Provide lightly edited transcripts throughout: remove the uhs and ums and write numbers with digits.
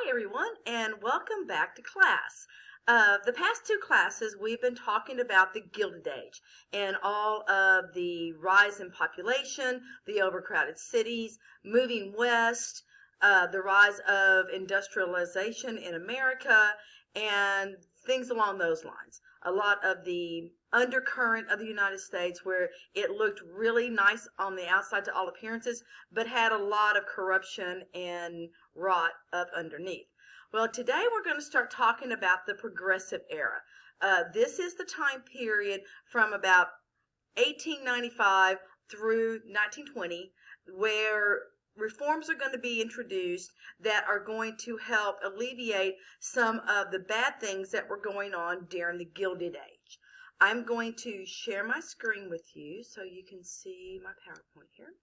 everyone, and welcome back to class. The past two classes, we've been talking about the Gilded Age and all of the rise in population, the overcrowded cities, moving west, the rise of industrialization in America, and things along those lines. A lot of the undercurrent of the United States where it looked really nice on the outside to all appearances, but had a lot of corruption and rot up underneath. Well, today we're going to start talking about the Progressive Era. This is the time period from about 1895 through 1920 where reforms are going to be introduced that are going to help alleviate some of the bad things that were going on during the Gilded Age. I'm going to share my screen with you so you can see my PowerPoint here.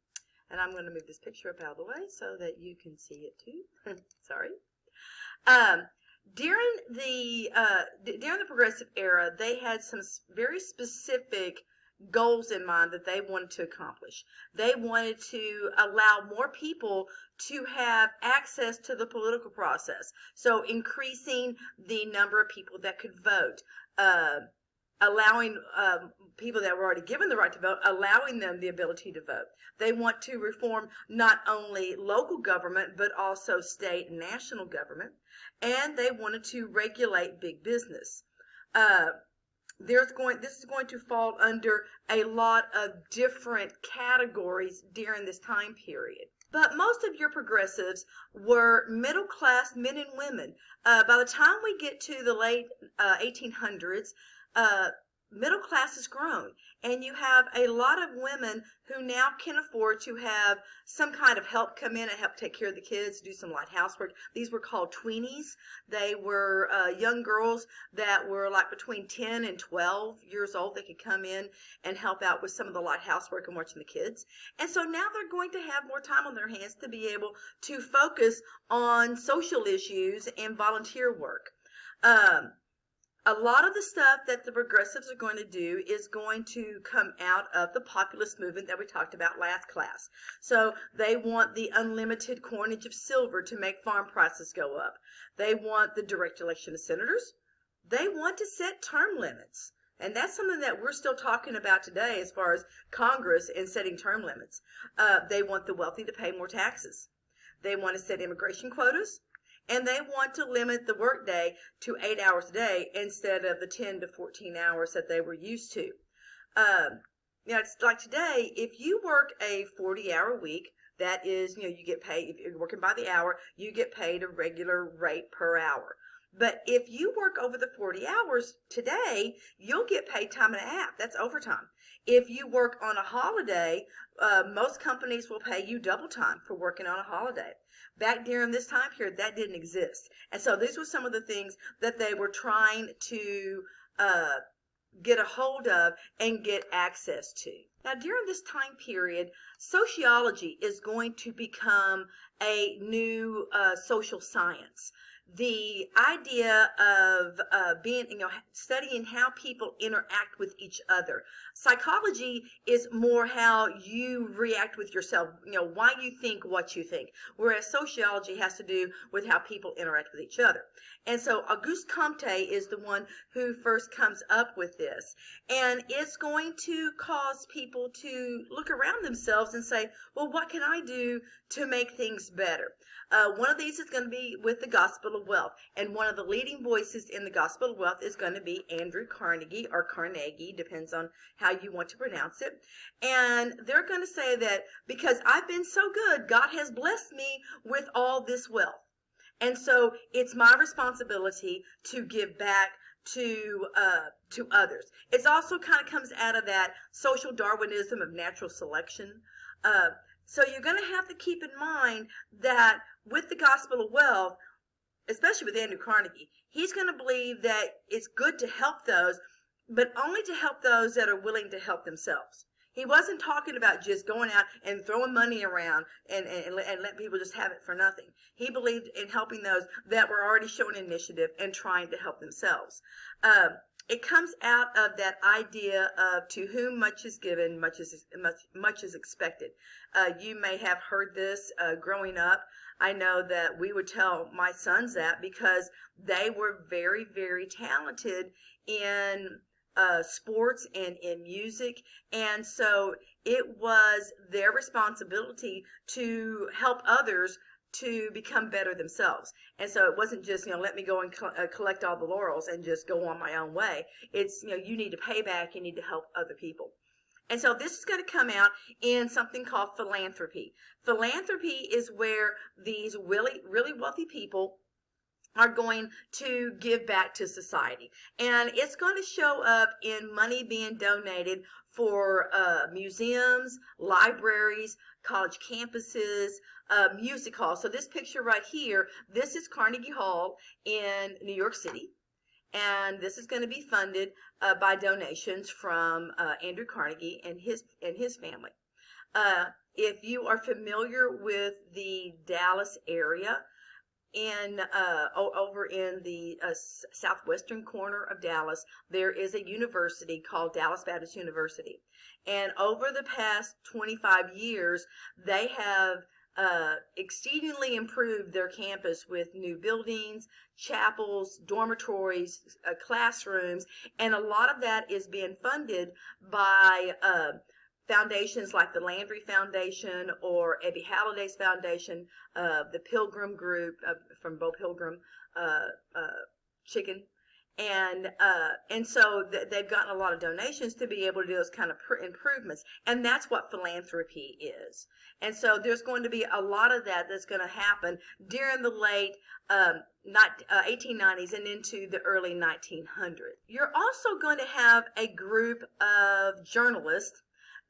And I'm going to move this picture up out of the way so that you can see it too. Sorry. During the Progressive Era, they had some very specific goals in mind that they wanted to accomplish. They wanted to allow more people to have access to the political process. So increasing the number of people that could vote, allowing people that were already given the right to vote, allowing them the ability to vote. They want to reform not only local government, but also state and national government. And they wanted to regulate big business. This is going to fall under a lot of different categories during this time period. But most of your progressives were middle-class men and women. By the time we get to the late 1800s, middle class has grown, and you have a lot of women who now can afford to have some kind of help come in and help take care of the kids, do some light housework. These were called tweenies. They were young girls that were like between 10 and 12 years old. They could come in and help out with some of the light housework and watching the kids. And so now they're going to have more time on their hands to be able to focus on social issues and volunteer work. A lot of the stuff that the progressives are going to do is going to come out of the populist movement that we talked about last class. So they want the unlimited coinage of silver to make farm prices go up. They want the direct election of senators. They want to set term limits. And that's something that we're still talking about today as far as Congress and setting term limits. They want the wealthy to pay more taxes. They want to set immigration quotas. And they want to limit the workday to 8 hours a day instead of the 10 to 14 hours that they were used to. It's like today, if you work a 40-hour week, that is, you get paid, if you're working by the hour, you get paid a regular rate per hour. But if you work over the 40 hours today, you'll get paid time and a half. That's overtime. If you work on a holiday, most companies will pay you double time for working on a holiday. Back during this time period, that didn't exist. And so these were some of the things that they were trying to get a hold of and get access to. Now, during this time period, sociology is going to become a new social science. The idea of studying how people interact with each other. Psychology is more how you react with yourself, why you think what you think, whereas sociology has to do with how people interact with each other. And so Auguste Comte is the one who first comes up with this. And it's going to cause people to look around themselves and say, well, what can I do to make things better? One of these is going to be with the Gospel of Wealth. And one of the leading voices in the Gospel of Wealth is going to be Andrew Carnegie, or Carnegie, depends on how you want to pronounce it. And they're going to say that because I've been so good, God has blessed me with all this wealth. And so it's my responsibility to give back to others. It also kind of comes out of that social Darwinism of natural selection. So you're going to have to keep in mind that with the Gospel of Wealth, especially with Andrew Carnegie, he's going to believe that it's good to help those, but only to help those that are willing to help themselves. He wasn't talking about just going out and throwing money around and let people just have it for nothing. He believed in helping those that were already showing initiative and trying to help themselves. It comes out of that idea of to whom much is given, much is expected. You may have heard this growing up. I know that we would tell my sons that because they were very, very talented in sports and in music. And so it was their responsibility to help others to become better themselves. And so it wasn't just, let me go and collect all the laurels and just go on my own way. It's, you need to pay back, you need to help other people. And so this is going to come out in something called philanthropy. Philanthropy is where these really, really wealthy people are going to give back to society. And it's going to show up in money being donated for museums, libraries, college campuses, music halls. So this picture right here, this is Carnegie Hall in New York City. And this is going to be funded by donations from Andrew Carnegie and his family. If you are familiar with the Dallas area, over in the southwestern corner of Dallas, there is a university called Dallas Baptist University. And over the past 25 years, they have exceedingly improved their campus with new buildings, chapels, dormitories, classrooms, and a lot of that is being funded by foundations like the Landry Foundation or Ebby Halliday's Foundation, the Pilgrim Group from Bo Pilgrim Chicken. And so they've gotten a lot of donations to be able to do those kind of improvements. And that's what philanthropy is. And so there's going to be a lot of that that's going to happen during the late 1890s and into the early 1900s. You're also going to have a group of journalists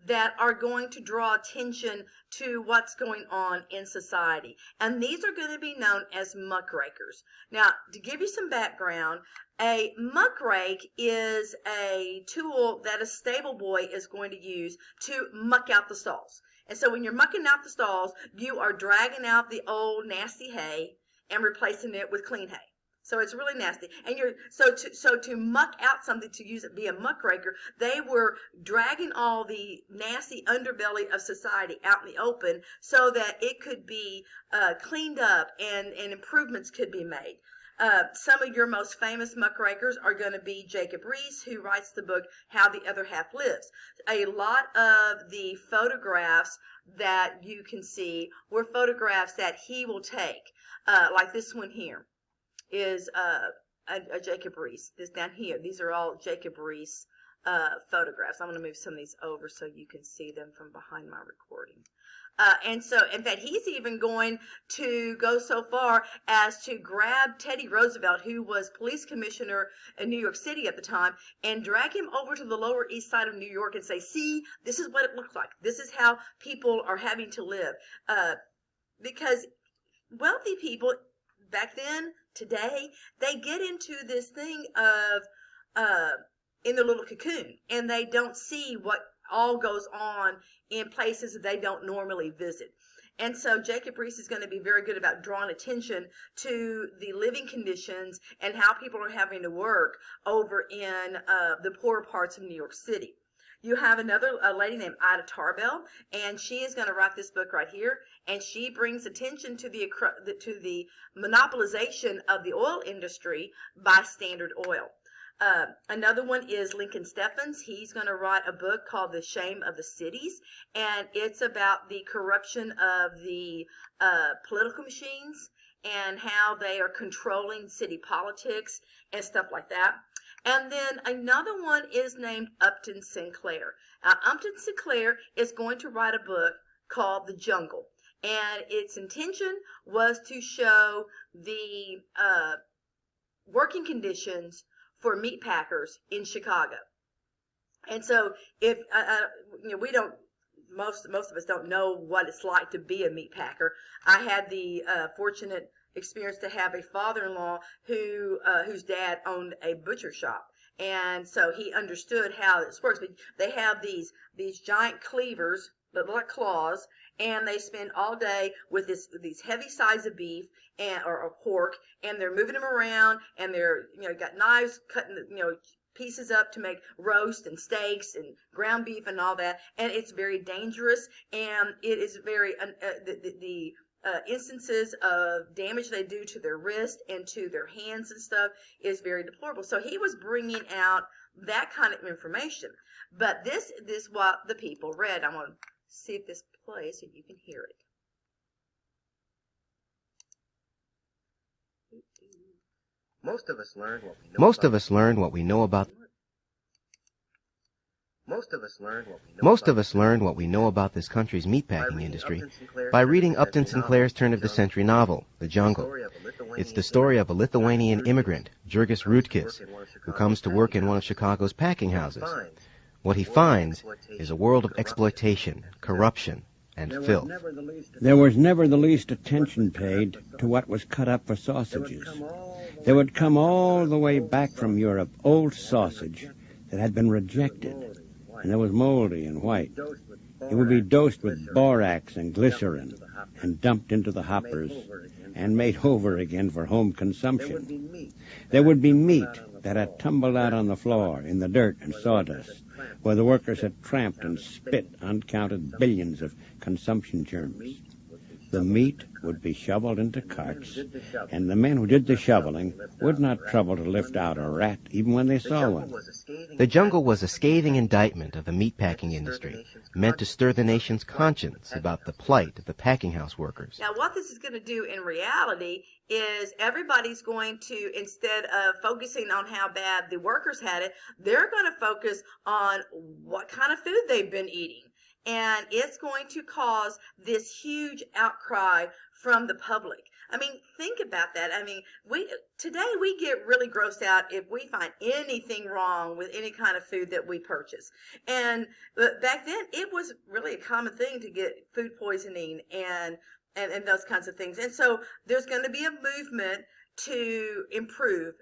that are going to draw attention to what's going on in society. And these are going to be known as muckrakers. Now, to give you some background, a muckrake is a tool that a stable boy is going to use to muck out the stalls. And so when you're mucking out the stalls, you are dragging out the old nasty hay and replacing it with clean hay. So it's really nasty. And to muck out something, to use it, be a muckraker, they were dragging all the nasty underbelly of society out in the open so that it could be cleaned up and improvements could be made. Some of your most famous muckrakers are going to be Jacob Riis, who writes the book How the Other Half Lives. A lot of the photographs that you can see were photographs that he will take, like this one here is a Jacob Riis. This down here, these are all Jacob Riis photographs. I'm going to move some of these over so you can see them from behind my recording. And so, in fact, he's even going to go so far as to grab Teddy Roosevelt, who was police commissioner in New York City at the time, and drag him over to the Lower East Side of New York and say, see, this is what it looks like. This is how people are having to live. Because wealthy people back then, today, they get into this thing of in their little cocoon, and they don't see what all goes on in places that they don't normally visit. And so Jacob Riis is going to be very good about drawing attention to the living conditions and how people are having to work over in the poorer parts of New York City. You have another lady named Ida Tarbell, and she is going to write this book right here, and she brings attention to the monopolization of the oil industry by Standard Oil. Another one is Lincoln Steffens. He's going to write a book called The Shame of the Cities, and it's about the corruption of the political machines and how they are controlling city politics and stuff like that. And then another one is named Upton Sinclair. Upton Sinclair is going to write a book called The Jungle, and its intention was to show the working conditions for meat packers in Chicago. And so if we don't, most of us don't know what it's like to be a meat packer. I had the fortunate experience to have a father-in-law whose dad owned a butcher shop, and so he understood how this works. But they have these giant cleavers that look like claws, and they spend all day with these heavy sides of beef or pork, and they're moving them around, and they're got knives cutting pieces up to make roast and steaks and ground beef and all that, and it's very dangerous, and it is very instances of damage they do to their wrist and to their hands and stuff is very deplorable. So he was bringing out that kind of information. But this is what the people read. I want to see if this plays so you can hear it. Most of us learn what we know Most of us learn what we know about this country's meatpacking industry by reading Upton Sinclair's turn-of-the-century novel, The Jungle. It's the story of a Lithuanian immigrant, Jurgis Rutkus, who comes to work in one of Chicago's packing houses. What he finds is a world of exploitation, corruption, and filth. There was never the least attention paid to what was cut up for sausages. They would come all the way back from Europe, old sausage that had been rejected, and it was moldy and white. It would be dosed with borax and glycerin and dumped into the hoppers and made over again for home consumption. There would be meat that had tumbled out on the floor in the dirt and sawdust, where the workers had tramped and spit uncounted billions of consumption germs. The meat would be shoveled into carts, and the men who did the shoveling would not trouble to lift out a rat even when they saw one. The Jungle was a scathing indictment of the meatpacking industry, meant to stir the nation's conscience about the plight of the packing house workers. Now, what this is going to do in reality is everybody's going to, instead of focusing on how bad the workers had it, they're going to focus on what kind of food they've been eating. And it's going to cause this huge outcry from the public. I mean, think about that. I mean, today we get really grossed out if we find anything wrong with any kind of food that we purchase. And back then, it was really a common thing to get food poisoning and those kinds of things. And so there's going to be a movement to improve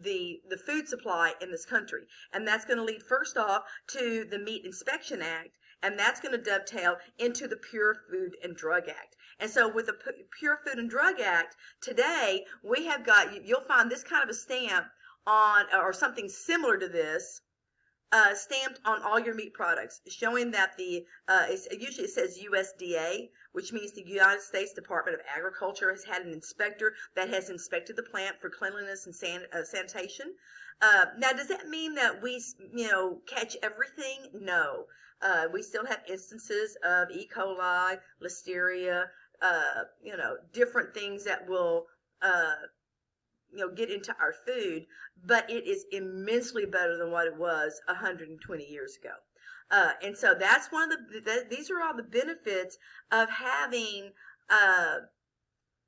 the food supply in this country. And that's going to lead first off to the Meat Inspection Act. And that's going to dovetail into the Pure Food and Drug Act. And so with the Pure Food and Drug Act, today we have got, you'll find this kind of a stamp on, or something similar to this, stamped on all your meat products, showing that usually it says USDA, which means the United States Department of Agriculture has had an inspector that has inspected the plant for cleanliness and sanitation. Now, does that mean that we, catch everything? No. We still have instances of E. coli, listeria, different things that will, get into our food, but it is immensely better than what it was 120 years ago. And so that's one of these are all the benefits of having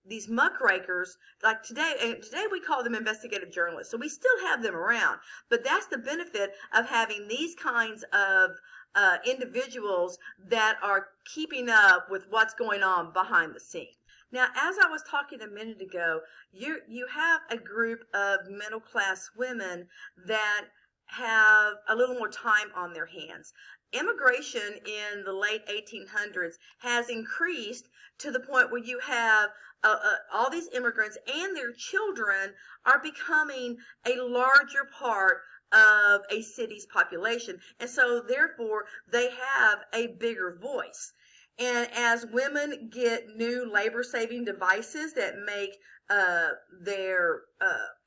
these muckrakers, like today we call them investigative journalists. So we still have them around, but that's the benefit of having these kinds of individuals that are keeping up with what's going on behind the scenes. Now, as I was talking a minute ago, you have a group of middle class women that have a little more time on their hands. Immigration in the late 1800s has increased to the point where you have all these immigrants and their children are becoming a larger part of a city's population. And so therefore they have a bigger voice. And as women get new labor-saving devices that make their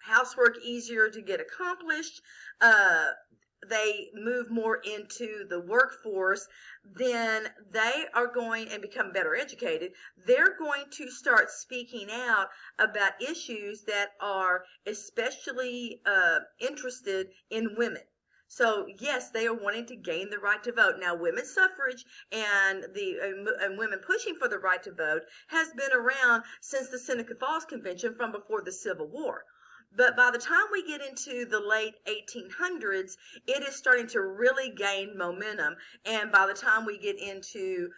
housework easier to get accomplished, they move more into the workforce, then they are going and become better educated. They're going to start speaking out about issues that are especially interested in women. So yes, they are wanting to gain the right to vote. Now, women's suffrage and women pushing for the right to vote has been around since the Seneca Falls Convention from before the Civil War. But by the time we get into the late 1800s, it is starting to really gain momentum. And by the time we get into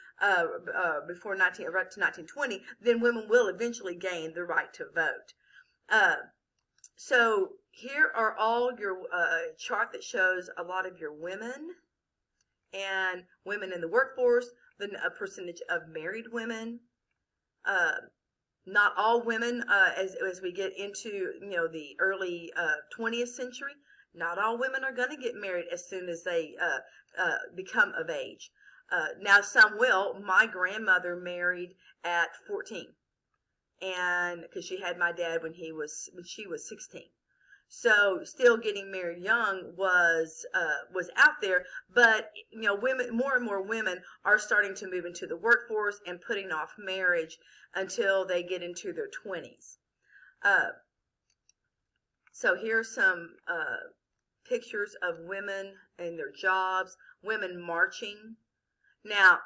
before right to 1920, then women will eventually gain the right to vote. So here are all your chart that shows a lot of your women and women in the workforce, the percentage of married women. Not all women, as we get into the early 20th century, not all women are going to get married as soon as they become of age. Now some will. My grandmother married at 14. and because she had my dad when she was 16. So still getting married young was out there, but women, more and more women are starting to move into the workforce and putting off marriage until they get into their 20s. So here's some pictures of women and their jobs, women marching. Now,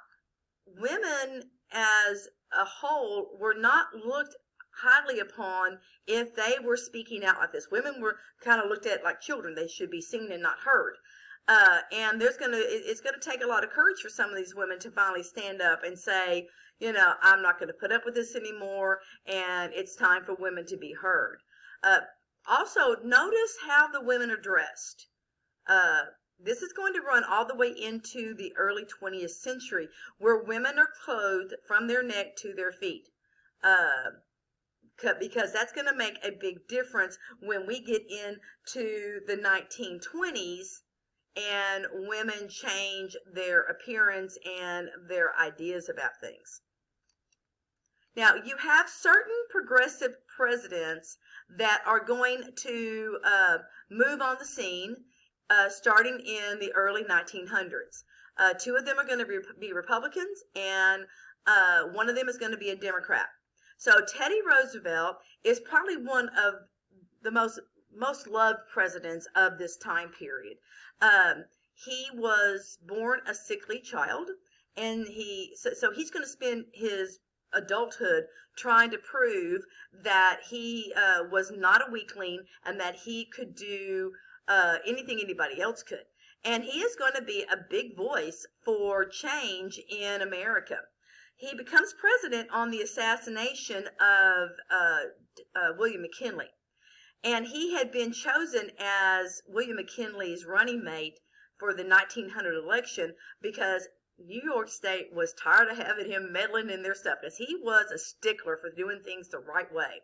women as a whole were not looked highly upon if they were speaking out like this. Women were kind of looked at like children. They should be seen and not heard. And it's gonna take a lot of courage for some of these women to finally stand up and say, I'm not going to put up with this anymore, and it's time for women to be heard. Also, notice how the women are dressed. This is going to run all the way into the early 20th century, where women are clothed from their neck to their feet. Because that's going to make a big difference when we get into the 1920s and women change their appearance and their ideas about things. Now, you have certain progressive presidents that are going to move on the scene starting in the early 1900s. Two of them are going to be Republicans, and one of them is going to be a Democrat. So Teddy Roosevelt is probably one of the most loved presidents of this time period. He was born a sickly child, and so he's going to spend his adulthood trying to prove that he was not a weakling and that he could do anything anybody else could. And he is going to be a big voice for change in America. He becomes president on the assassination of William McKinley. And he had been chosen as William McKinley's running mate for the 1900 election because New York State was tired of having him meddling in their stuff, because he was a stickler for doing things the right way.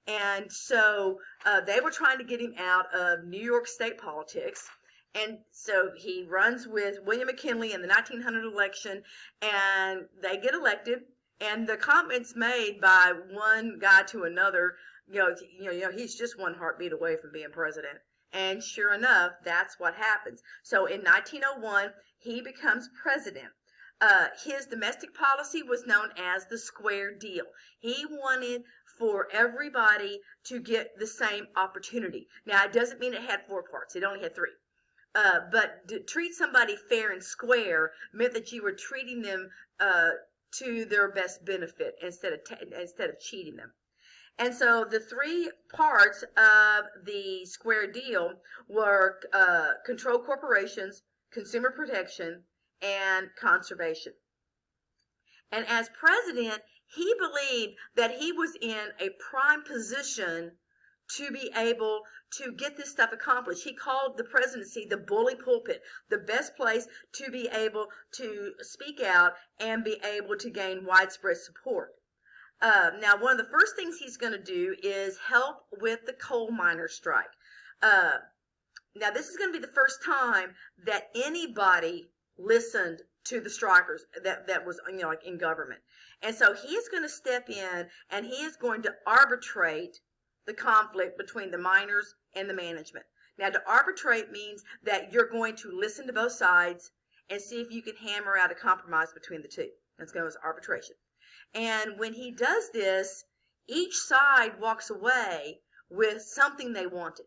And so they were trying to get him out of New York State politics. And so he runs with William McKinley in the 1900 election, and they get elected. And the comments made by one guy to another, he's just one heartbeat away from being president. And sure enough, that's what happens. So in 1901, he becomes president. His domestic policy was known as the Square Deal. He wanted for everybody to get the same opportunity. Now, it doesn't mean it had 4 parts. It only had 3. But to treat somebody fair and square meant that you were treating them to their best benefit instead of cheating them. And so the 3 parts of the Square Deal were control corporations, consumer protection, and conservation. And as president, he believed that he was in a prime position to be able to get this stuff accomplished. He called the presidency the bully pulpit, the best place to be able to speak out and be able to gain widespread support. Now, one of the first things he's going to do is help with the coal miner strike. Now, this is going to be the first time that anybody listened to the strikers that was like in government. And so he is going to step in and he is going to arbitrate the conflict between the miners and the management. Now, to arbitrate means that you're going to listen to both sides and see if you can hammer out a compromise between the two. That's known as arbitration. And when he does this, each side walks away with something they wanted.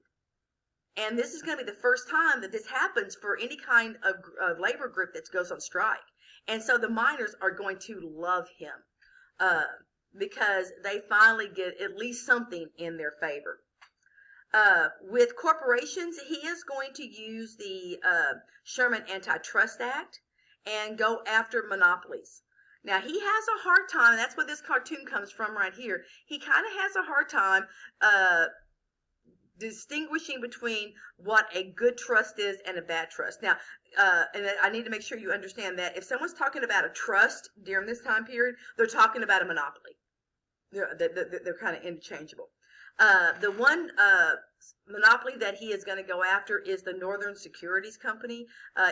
And this is going to be the first time that this happens for any kind of labor group that goes on strike. And so the miners are going to love him because they finally get at least something in their favor. With corporations, he is going to use the Sherman Antitrust Act and go after monopolies. Now, he has a hard time, and that's where this cartoon comes from right here. He kind of has a hard time distinguishing between what a good trust is and a bad trust. Now, and I need to make sure you understand that if someone's talking about a trust during this time period, they're talking about a monopoly. They're kind of interchangeable. The one monopoly that he is going to go after is the Northern Securities Company.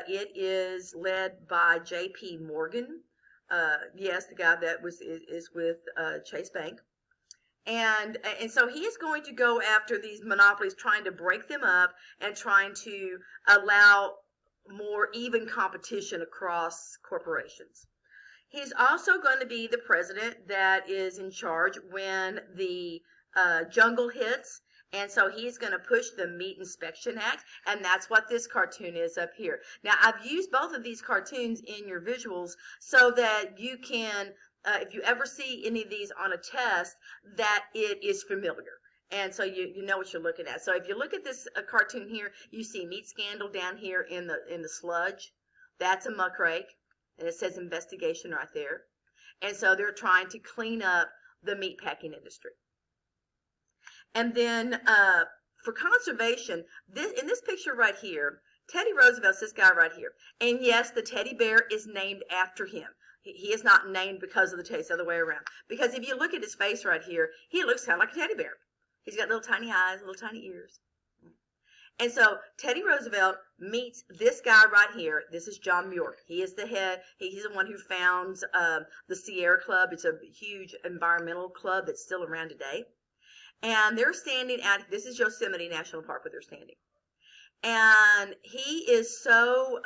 It is led by J.P. Morgan. Yes, the guy that is with Chase Bank. And so he is going to go after these monopolies, trying to break them up and trying to allow more even competition across corporations. He's also going to be the president that is in charge when the jungle hits. And so he's going to push the Meat Inspection Act, and that's what this cartoon is up here. Now, I've used both of these cartoons in your visuals so that you can, if you ever see any of these on a test, that it is familiar. And so you know what you're looking at. So if you look at this cartoon here, you see Meat Scandal down here in the sludge. That's a muckrake, and it says investigation right there. And so they're trying to clean up the meat packing industry. And then for conservation, in this picture right here, Teddy Roosevelt's this guy right here. And yes, the teddy bear is named after him. He is not named because of the teddy, it's the other way around. Because if you look at his face right here, he looks kind of like a teddy bear. He's got little tiny eyes, little tiny ears. And so Teddy Roosevelt meets this guy right here. This is John Muir. He is the head. He's the one who founds the Sierra Club. It's a huge environmental club that's still around today. And they're standing at, this is Yosemite National Park where they're standing. And he is so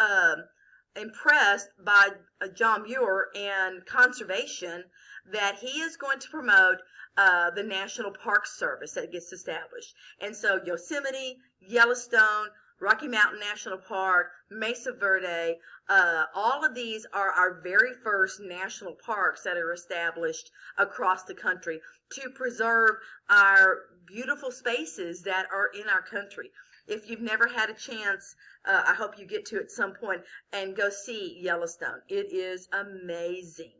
impressed by John Muir and conservation that he is going to promote the National Park Service that gets established. And so Yosemite, Yellowstone, Rocky Mountain National Park, Mesa Verde, all of these are our very first national parks that are established across the country to preserve our beautiful spaces that are in our country. If you've never had a chance, I hope you get to at some point and go see Yellowstone. It is amazing.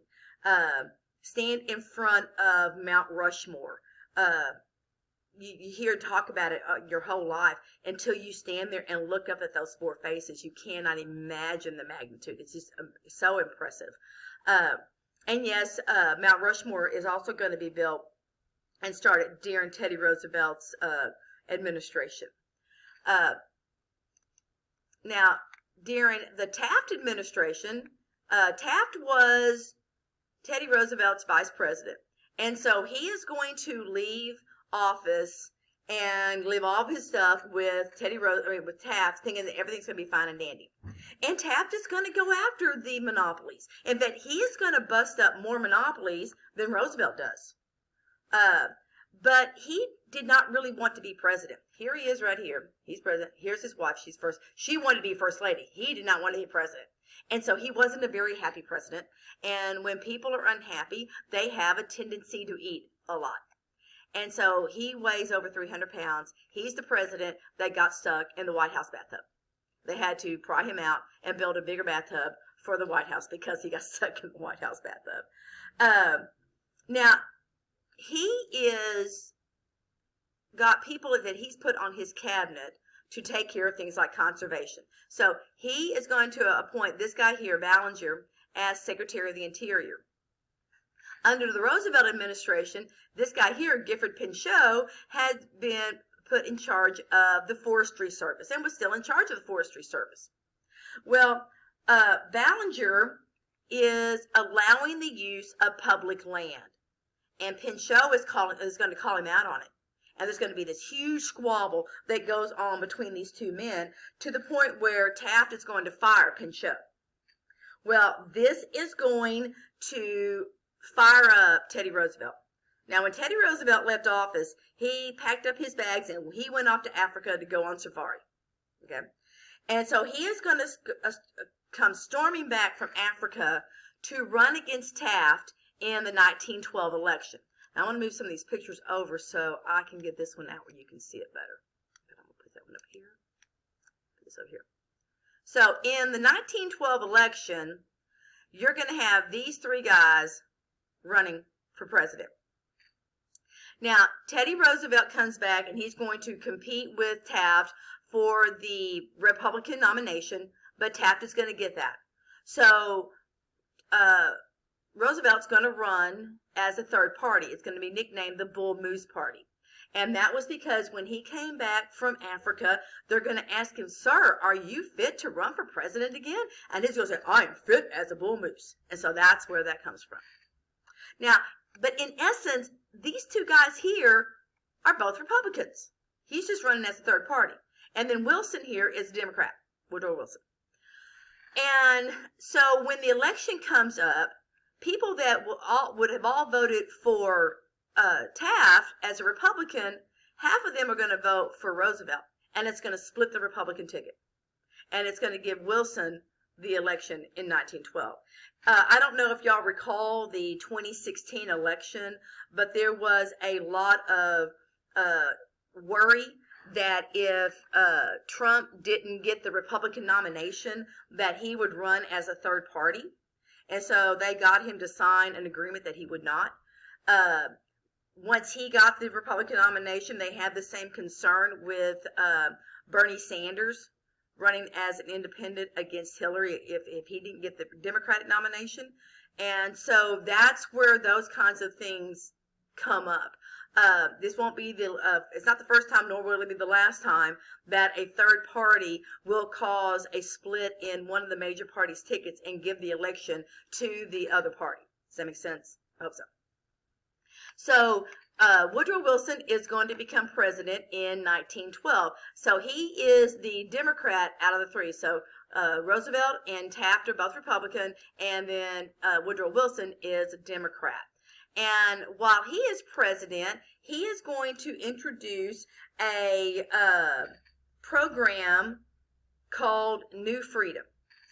Stand in front of Mount Rushmore. You hear talk about it your whole life until you stand there and look up at those four faces. You cannot imagine the magnitude. It's just so impressive. And yes, Mount Rushmore is also going to be built and started during Teddy Roosevelt's administration. Now, during the Taft administration, Taft was Teddy Roosevelt's vice president. And so he is going to leave office and leave all of his stuff with with Taft, thinking that everything's going to be fine and dandy. And Taft is going to go after the monopolies. In fact, he is going to bust up more monopolies than Roosevelt does. But he did not really want to be president. Here he is right here. He's president. Here's his wife. She's first. She wanted to be first lady. He did not want to be president. And so he wasn't a very happy president. And when people are unhappy, they have a tendency to eat a lot. And so he weighs over 300 pounds. He's the president that got stuck in the White House bathtub. They had to pry him out and build a bigger bathtub for the White House because he got stuck in the White House bathtub. Now, he is got people that he's put on his cabinet to take care of things like conservation. So he is going to appoint this guy here, Ballinger, as Secretary of the Interior. Under the Roosevelt administration, this guy here, Gifford Pinchot, had been put in charge of the Forestry Service and was still in charge of the Forestry Service. Well, Ballinger is allowing the use of public land, and Pinchot is going to call him out on it. And there's going to be this huge squabble that goes on between these two men to the point where Taft is going to fire Pinchot. Well, this is going to fire up Teddy Roosevelt. Now, when Teddy Roosevelt left office, he packed up his bags and he went off to Africa to go on safari. Okay, and so he is going to come storming back from Africa to run against Taft in the 1912 election. Now, I want to move some of these pictures over so I can get this one out where you can see it better. I'm going to put that one up here. Put this over here. So, in the 1912 election, you're going to have these three guys running for president. Now, Teddy Roosevelt comes back and he's going to compete with Taft for the Republican nomination, but Taft is going to get that. So, Roosevelt's going to run as a third party. It's going to be nicknamed the Bull Moose Party. And that was because when he came back from Africa, they're going to ask him, "Sir, are you fit to run for president again?" And he's going to say, "I am fit as a bull moose." And so that's where that comes from. Now, but in essence, these two guys here are both Republicans. He's just running as a third party. And then Wilson here is a Democrat, Woodrow Wilson. And so when the election comes up, people that would have all voted for Taft as a Republican, half of them are going to vote for Roosevelt. And it's going to split the Republican ticket. And it's going to give Wilson the election in 1912. I don't know if y'all recall the 2016 election, but there was a lot of worry that if Trump didn't get the Republican nomination, that he would run as a third party. And so they got him to sign an agreement that he would not. Once he got the Republican nomination, they had the same concern with Bernie Sanders running as an independent against Hillary if he didn't get the Democratic nomination. And so that's where those kinds of things come up. This won't be it's not the first time, nor will it be the last time, that a third party will cause a split in one of the major parties' tickets and give the election to the other party. Does that make sense? I hope so. So Woodrow Wilson is going to become president in 1912. So he is the Democrat out of the three. So Roosevelt and Taft are both Republican, and then Woodrow Wilson is a Democrat. And while he is president, he is going to introduce a program called New Freedom.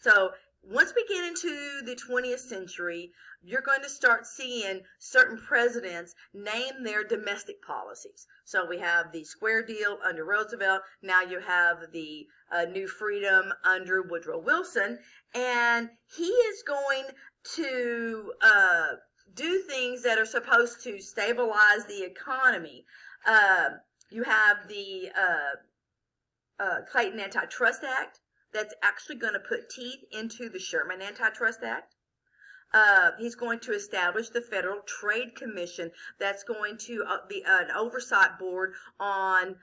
So once we get into the 20th century, you're going to start seeing certain presidents name their domestic policies. So we have the Square Deal under Roosevelt. Now you have the New Freedom under Woodrow Wilson. And he is going to do things that are supposed to stabilize the economy. You have the Clayton Antitrust Act that's actually going to put teeth into the Sherman Antitrust Act. He's going to establish the Federal Trade Commission that's going to be an oversight board on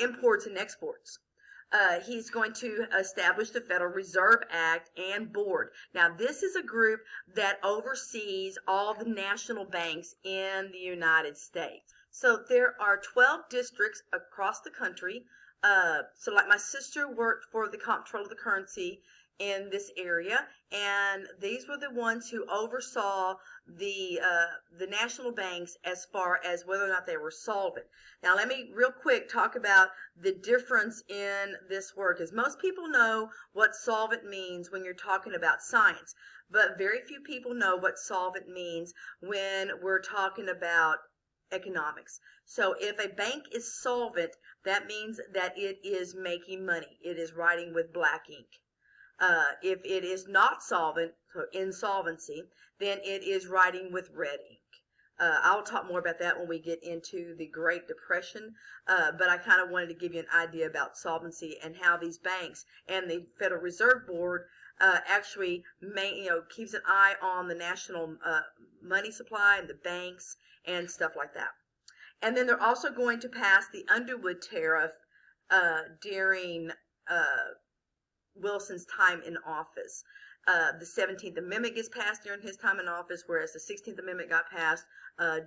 imports and exports. He's going to establish the Federal Reserve Act and board. Now, this is a group that oversees all the national banks in the United States. So there are 12 districts across the country. So like my sister worked for the Comptroller of the Currency in this area, and these were the ones who oversaw the national banks as far as whether or not they were solvent. Now let me real quick talk about the difference in this work, as most people know what solvent means when you're talking about science, but very few people know what solvent means when we're talking about economics. So if a bank is solvent, that means that it is making money. It is writing with black ink. If it is not solvent, so insolvency, then it is writing with red ink. I'll talk more about that when we get into the Great Depression, but I kind of wanted to give you an idea about solvency and how these banks and the Federal Reserve Board actually keeps an eye on the national money supply and the banks and stuff like that. And then they're also going to pass the Underwood Tariff during Wilson's time in office. The 17th Amendment gets passed during his time in office, whereas the 16th Amendment got passed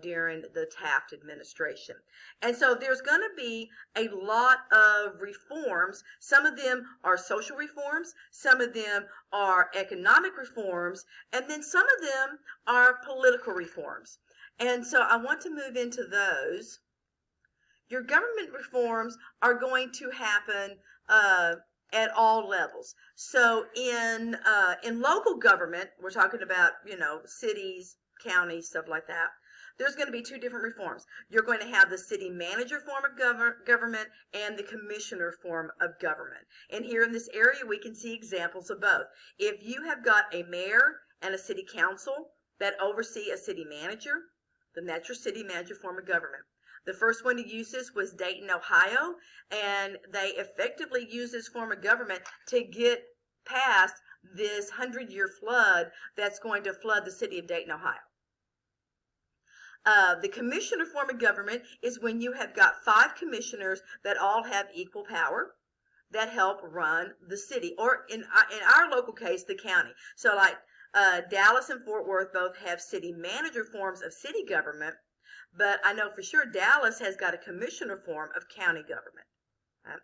during the Taft administration. And so there's going to be a lot of reforms. Some of them are social reforms, some of them are economic reforms, and then some of them are political reforms. And so I want to move into those. Your government reforms are going to happen at all levels. So in local government, we're talking about, cities, counties, stuff like that. There's going to be two different reforms. You're going to have the city manager form of government and the commissioner form of government. And here in this area, we can see examples of both. If you have got a mayor and a city council that oversee a city manager, then that's your city manager form of government. The first one to use this was Dayton, Ohio, and they effectively used this form of government to get past this 100-year flood that's going to flood the city of Dayton, Ohio. The commissioner form of government is when you have got 5 commissioners that all have equal power that help run the city, or in our local case, the county. So like Dallas and Fort Worth both have city manager forms of city government, but I know for sure Dallas has got a commissioner form of county government. Right?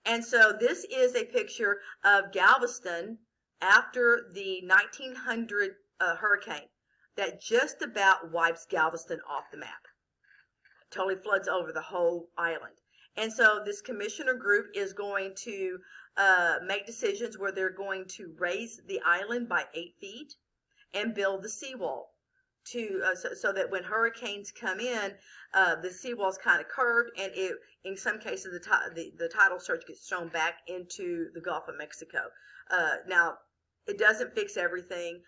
And so this is a picture of Galveston after the 1900 hurricane that just about wipes Galveston off the map. Totally floods over the whole island. And so this commissioner group is going to make decisions where they're going to raise the island by 8 feet and build the seawall to so that when hurricanes come in, the seawall's kind of curved, and in some cases the tidal surge gets thrown back into the Gulf of Mexico. Now, it doesn't fix everything.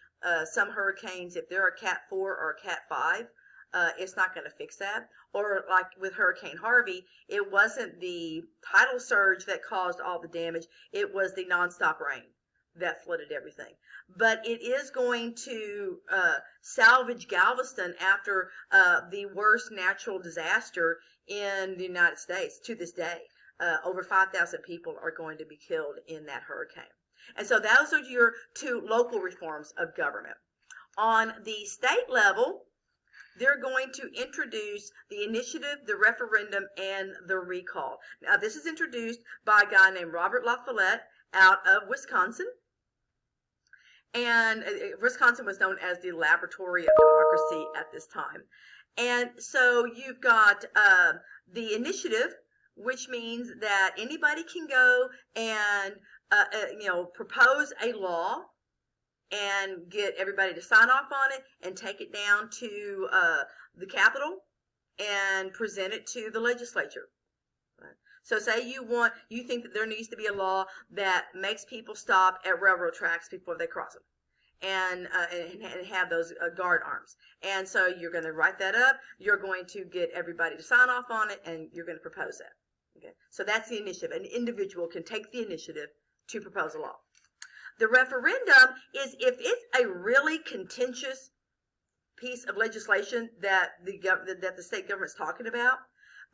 Some hurricanes, if they're a Cat 4 or a Cat 5, it's not going to fix that. Or like with Hurricane Harvey, it wasn't the tidal surge that caused all the damage. It was the nonstop rain that flooded everything. But it is going to salvage Galveston after the worst natural disaster in the United States to this day. Over 5,000 people are going to be killed in that hurricane. And so those are your two local reforms of government. On the state level, they're going to introduce the initiative, the referendum, and the recall. Now, this is introduced by a guy named Robert La Follette out of Wisconsin. And Wisconsin was known as the laboratory of democracy at this time. And so you've got the initiative, which means that anybody can go and propose a law and get everybody to sign off on it and take it down to the Capitol and present it to the legislature. Right? So say you think that there needs to be a law that makes people stop at railroad tracks before they cross them and have those guard arms. And so you're going to write that up. You're going to get everybody to sign off on it, and you're going to propose that. Okay? So that's the initiative. An individual can take the initiative to propose a law. The referendum is if it's a really contentious piece of legislation that the state government's talking about,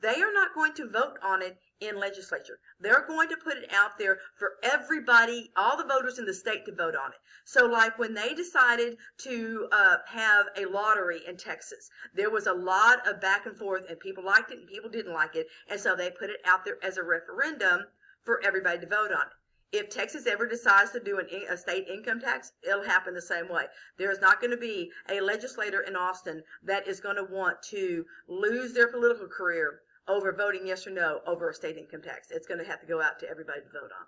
they are not going to vote on it in legislature. They're going to put it out there for everybody, all the voters in the state to vote on it. So like when they decided to have a lottery in Texas, there was a lot of back and forth, and people liked it and people didn't like it. And so they put it out there as a referendum for everybody to vote on it. If Texas ever decides to do a state income tax, it'll happen the same way. There is not going to be a legislator in Austin that is going to want to lose their political career over voting yes or no over a state income tax. It's going to have to go out to everybody to vote on.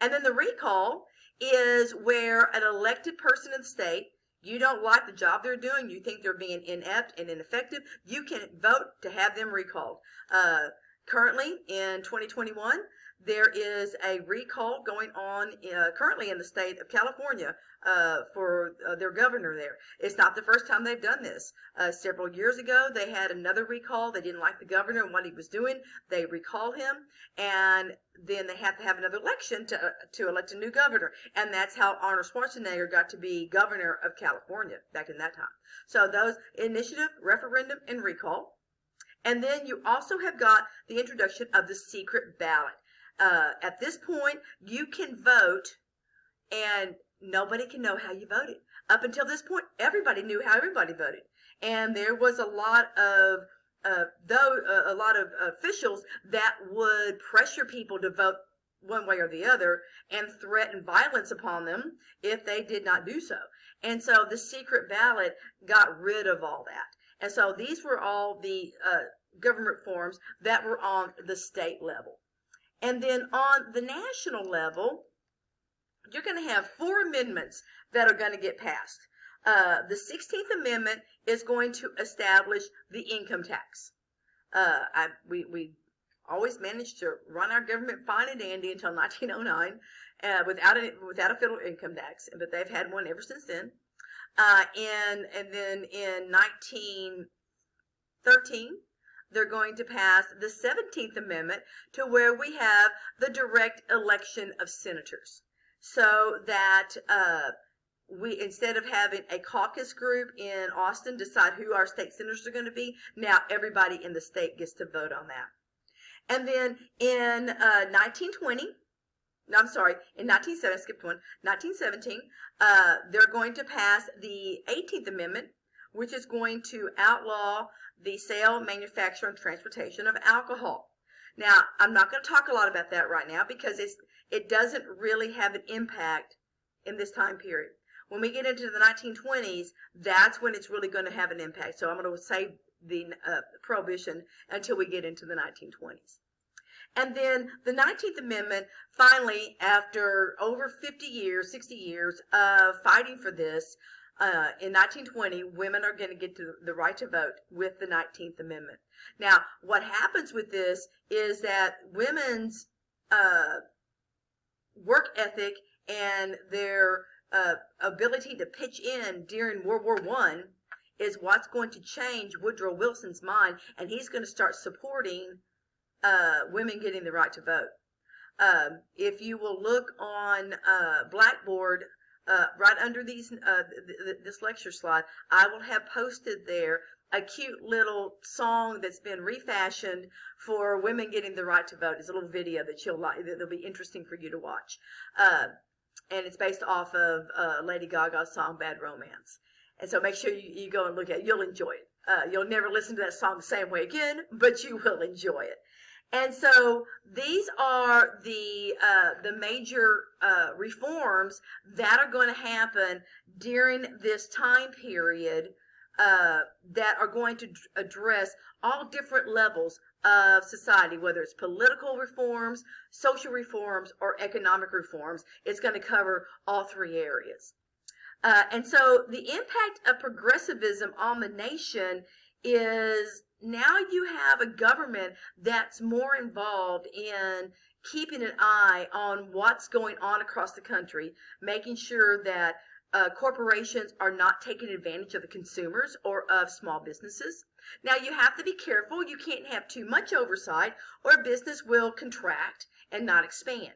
And then the recall is where an elected person in the state, you don't like the job they're doing, you think they're being inept and ineffective, you can vote to have them recalled. Currently, in 2021, there is a recall going on currently in the state of California for their governor there. It's not the first time they've done this. Several years ago, they had another recall. They didn't like the governor and what he was doing. They recall him, and then they have to have another election to elect a new governor. And that's how Arnold Schwarzenegger got to be governor of California back in that time. So those initiative, referendum, and recall. And then you also have got the introduction of the secret ballot. At this point, you can vote, and nobody can know how you voted. Up until this point, everybody knew how everybody voted, and there was a lot of officials that would pressure people to vote one way or the other and threaten violence upon them if they did not do so. And so the secret ballot got rid of all that. And so these were all the government forms that were on the state level. And then on the national level, you're going to have 4 amendments that are going to get passed. The 16th Amendment is going to establish the income tax. We always managed to run our government fine and dandy until 1909 without a federal income tax, but they've had one ever since then. And then in 1913, they're going to pass the 17th Amendment to where we have the direct election of senators. So that we, instead of having a caucus group in Austin decide who our state senators are going to be, now everybody in the state gets to vote on that. And then in 1917, they're going to pass the 18th Amendment, which is going to outlaw the sale, manufacture, and transportation of alcohol. Now, I'm not going to talk a lot about that right now because it doesn't really have an impact in this time period. When we get into the 1920s, that's when it's really going to have an impact. So I'm going to save the prohibition until we get into the 1920s. And then the 19th Amendment, finally, after over 50 years, 60 years of fighting for this, in 1920, women are going to get to the right to vote with the 19th Amendment. Now, what happens with this is that women's work ethic and their ability to pitch in during World War I is what's going to change Woodrow Wilson's mind, and he's going to start supporting women getting the right to vote. If you will look on Blackboard, right under these this lecture slide, I will have posted there a cute little song that's been refashioned for women getting the right to vote. It's a little video that you'll like, that'll be interesting for you to watch. And it's based off of Lady Gaga's song Bad Romance. And so make sure you go and look at it. You'll enjoy it. You'll never listen to that song the same way again, but you will enjoy it. And so these are the major reforms that are going to happen during this time period that are going to address all different levels of society, whether it's political reforms, social reforms, or economic reforms. It's going to cover all three areas. And so the impact of progressivism on the nation is now you have a government that's more involved in keeping an eye on what's going on across the country, making sure that corporations are not taking advantage of the consumers or of small businesses. Now, you have to be careful. You can't have too much oversight or business will contract and not expand.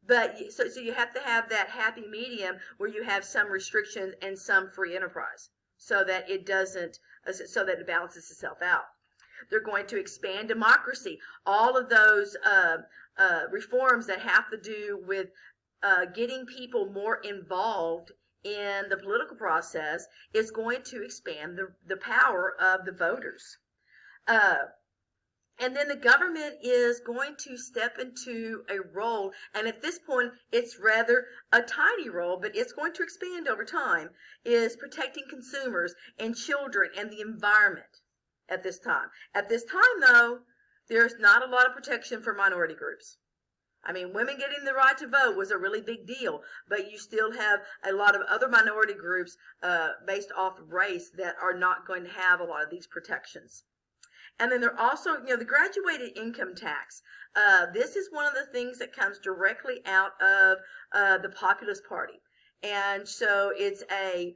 But so you have to have that happy medium where you have some restrictions and some free enterprise so that it doesn't, so that it balances itself out. They're going to expand democracy. All of those reforms that have to do with getting people more involved in the political process is going to expand the power of the voters. And then the government is going to step into a role, and at this point it's rather a tiny role, but it's going to expand over time, is protecting consumers and children and the environment at this time. At this time, though, there's not a lot of protection for minority groups. I mean, women getting the right to vote was a really big deal, but you still have a lot of other minority groups based off of race that are not going to have a lot of these protections. And then they're also, the graduated income tax. This is one of the things that comes directly out of the Populist Party. And so it's a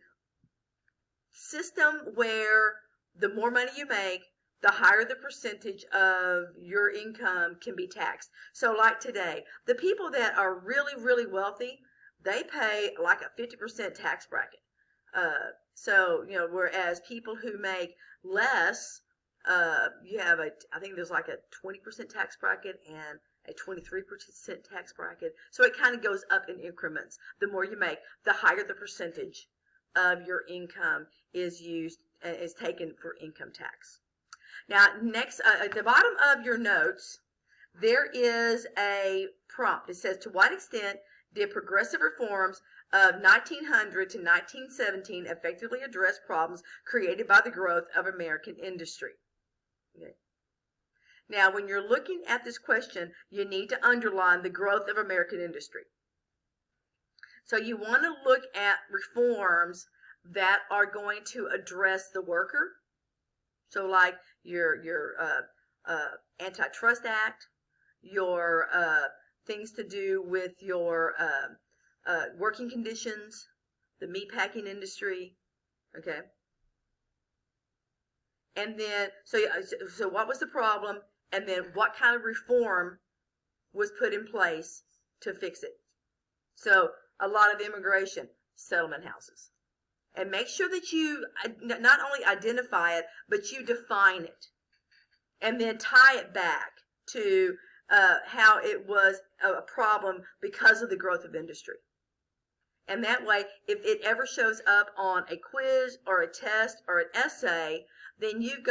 system where the more money you make, the higher the percentage of your income can be taxed. So like today, the people that are really, really wealthy, they pay like a 50% tax bracket. So, whereas people who make less, you have I think there's like a 20% tax bracket and a 23% tax bracket. So it kind of goes up in increments. The more you make, the higher the percentage of your income is taken for income tax. Now, next, at the bottom of your notes, there is a prompt. It says, to what extent did progressive reforms of 1900 to 1917 effectively address problems created by the growth of American industry? Okay. Now, when you're looking at this question, you need to underline the growth of American industry. So you want to look at reforms that are going to address the worker. So like your Antitrust Act, your things to do with your working conditions, the meatpacking industry, okay? And then, so what was the problem? And then what kind of reform was put in place to fix it? So a lot of immigration, settlement houses. And make sure that you not only identify it, but you define it. And then tie it back to how it was a problem because of the growth of industry. And that way, if it ever shows up on a quiz or a test or an essay, then you've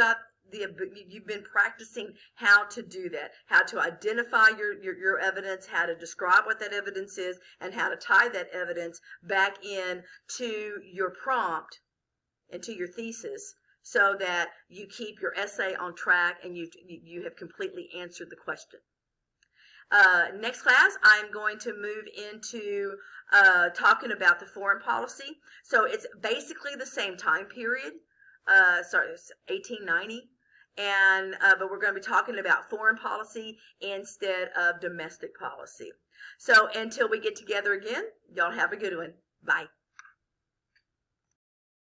been practicing how to do that, how to identify your evidence, how to describe what that evidence is, and how to tie that evidence back in to your prompt and to your thesis, so that you keep your essay on track and you have completely answered the question. Next class, I'm going to move into talking about the foreign policy. So it's basically the same time period. Sorry, it's 1890. But we're going to be talking about foreign policy instead of domestic policy. So until we get together again, y'all have a good one. Bye.